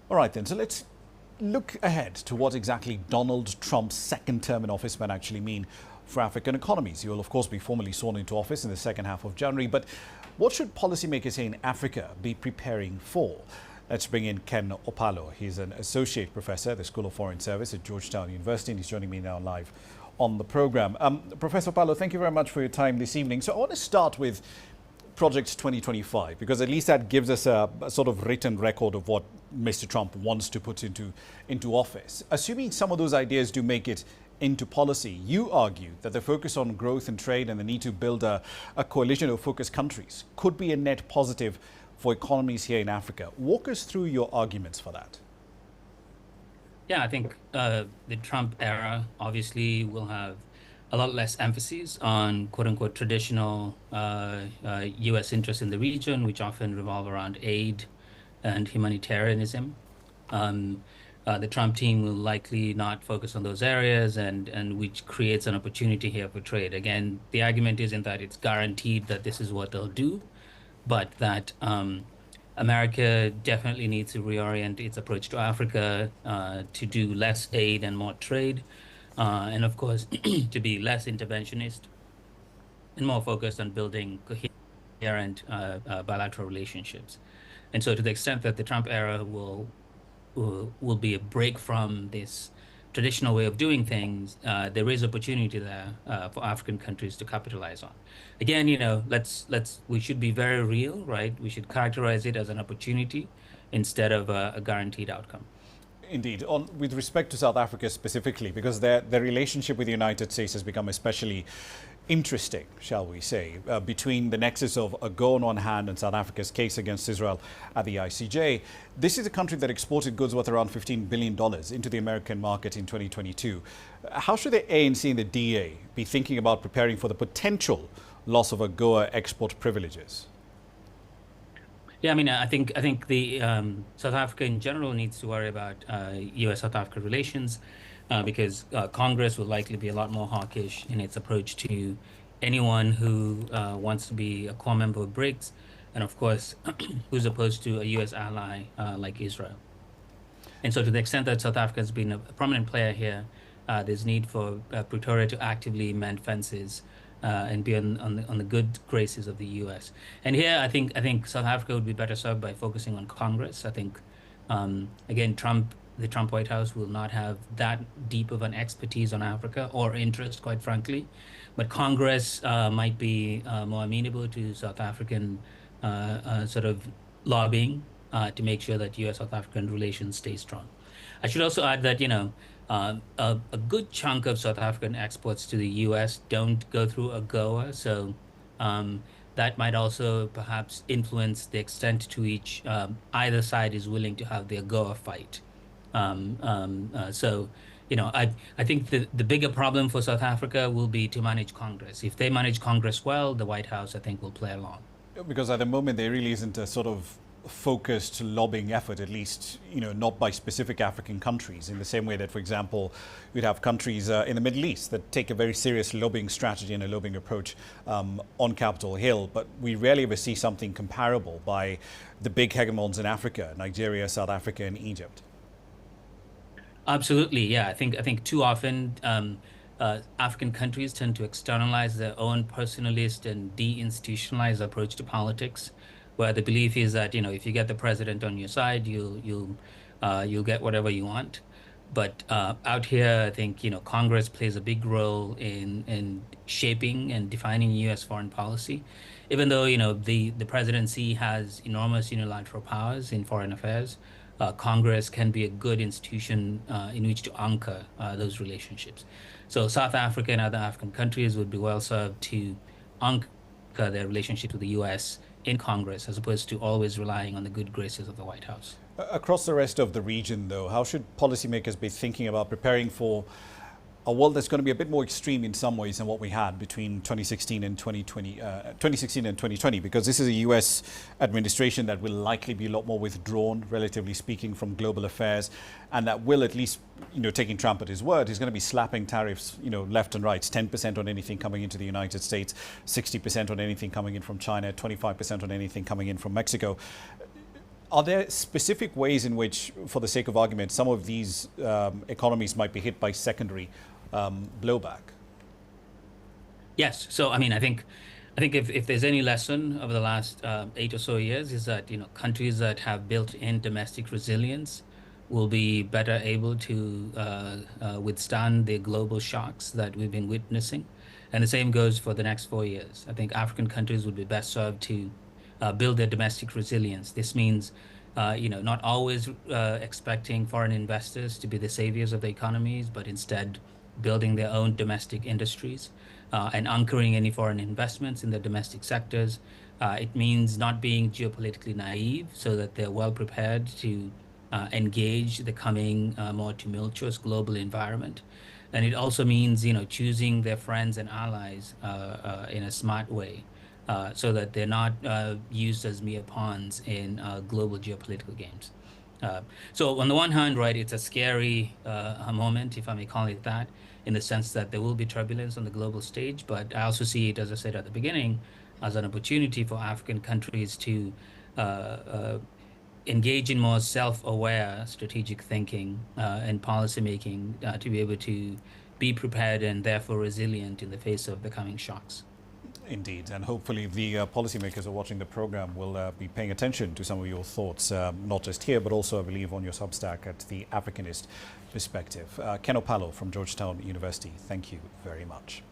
All right, then. So let's look ahead to what exactly Donald Trump's second term in office might actually mean for African economies. He will, of course, be formally sworn into office in the second half of January. But what should policymakers here in Africa be preparing for? Let's bring in Ken Opalo. He's an associate professor at the School of Foreign Service at Georgetown University, and he's joining me now live on the program. Professor Opalo, thank you very much for your time this evening. So I want to start with Project 2025, because at least that gives us a sort of written record of what Mr. Trump wants to put into office. Assuming some of those ideas do make it into policy, you argue that the focus on growth and trade and the need to build a coalition of focused countries could be a net positive for economies here in Africa. Walk us through your arguments for that. Yeah, I think the Trump era obviously will have a lot less emphasis on quote-unquote traditional U.S. interests in the region, which often revolve around aid and humanitarianism. The Trump team will likely not focus on those areas, and which creates an opportunity here for trade. Again, the argument isn't that it's guaranteed that this is what they'll do, but that America definitely needs to reorient its approach to Africa to do less aid and more trade. And of course, to be less interventionist and more focused on building coherent bilateral relationships. And so to the extent that the Trump era will be a break from this traditional way of doing things, there is opportunity there for African countries to capitalize on. Again, we should be very real, right? We should characterize it as an opportunity instead of a guaranteed outcome. Indeed. With respect to South Africa specifically, because their relationship with the United States has become especially interesting, shall we say, between the nexus of AGOA on one hand and South Africa's case against Israel at the ICJ. This is a country that exported goods worth around $15 billion into the American market in 2022. How should the ANC and the DA be thinking about preparing for the potential loss of AGOA export privileges? Yeah, I mean, I think the South Africa in general needs to worry about U.S.-South Africa relations because Congress will likely be a lot more hawkish in its approach to anyone who wants to be a core member of BRICS, and of course, who's opposed to a U.S. ally like Israel. And so to the extent that South Africa has been a prominent player here, there's need for Pretoria to actively mend fences and be on the good graces of the U.S. And here, I think South Africa would be better served by focusing on Congress. I think, again, the Trump White House will not have that deep of an expertise on Africa or interest, quite frankly. But Congress might be more amenable to South African sort of lobbying to make sure that U.S.-South African relations stay strong. I should also add that, a good chunk of South African exports to the U.S. don't go through AGOA, so that might also perhaps influence the extent to which either side is willing to have the AGOA fight. So, I think the bigger problem for South Africa will be to manage Congress. If they manage Congress well, the White House, I think, will play along. Because at the moment, there really isn't a sort of focused lobbying effort, at least, not by specific African countries, in the same way that, for example, you'd have countries in the Middle East that take a very serious lobbying strategy and a lobbying approach on Capitol Hill. But we rarely ever see something comparable by the big hegemons in Africa, Nigeria, South Africa, and Egypt. Absolutely, yeah. I think too often African countries tend to externalize their own personalist and deinstitutionalized approach to politics, where the belief is that if you get the president on your side, you'll get whatever you want. But out here, I think Congress plays a big role in shaping and defining U.S. foreign policy, even though the presidency has enormous unilateral powers in foreign affairs. Congress can be a good institution in which to anchor those relationships. So South Africa and other African countries would be well served to anchor their relationship with the U.S. in Congress, as opposed to always relying on the good graces of the White House. Across the rest of the region, though, how should policymakers be thinking about preparing for a world that's going to be a bit more extreme in some ways than what we had between 2016 and 2020, because this is a U.S. administration that will likely be a lot more withdrawn, relatively speaking, from global affairs, and that will, at least, taking Trump at his word, he's going to be slapping tariffs, left and right, 10% on anything coming into the United States, 60% on anything coming in from China, 25% on anything coming in from Mexico. Are there specific ways in which, for the sake of argument, some of these economies might be hit by secondary blowback? Yes. So, I mean, I think if there's any lesson over the last 8 or so years is that, countries that have built-in domestic resilience will be better able to withstand the global shocks that we've been witnessing. And the same goes for the next 4 years. I think African countries would be best served to build their domestic resilience. This means, not always expecting foreign investors to be the saviors of the economies, but instead building their own domestic industries and anchoring any foreign investments in the domestic sectors. It means not being geopolitically naive so that they're well prepared to engage the coming more tumultuous global environment. And it also means, choosing their friends and allies in a smart way so that they're not used as mere pawns in global geopolitical games. So on the one hand, right, it's a scary moment, if I may call it that, in the sense that there will be turbulence on the global stage. But I also see it, as I said at the beginning, as an opportunity for African countries to engage in more self-aware strategic thinking and policy making to be able to be prepared and therefore resilient in the face of the coming shocks. Indeed, and hopefully the policymakers who are watching the program will be paying attention to some of your thoughts, not just here, but also, I believe, on your Substack at the Africanist perspective. Ken Opalo from Georgetown University, thank you very much.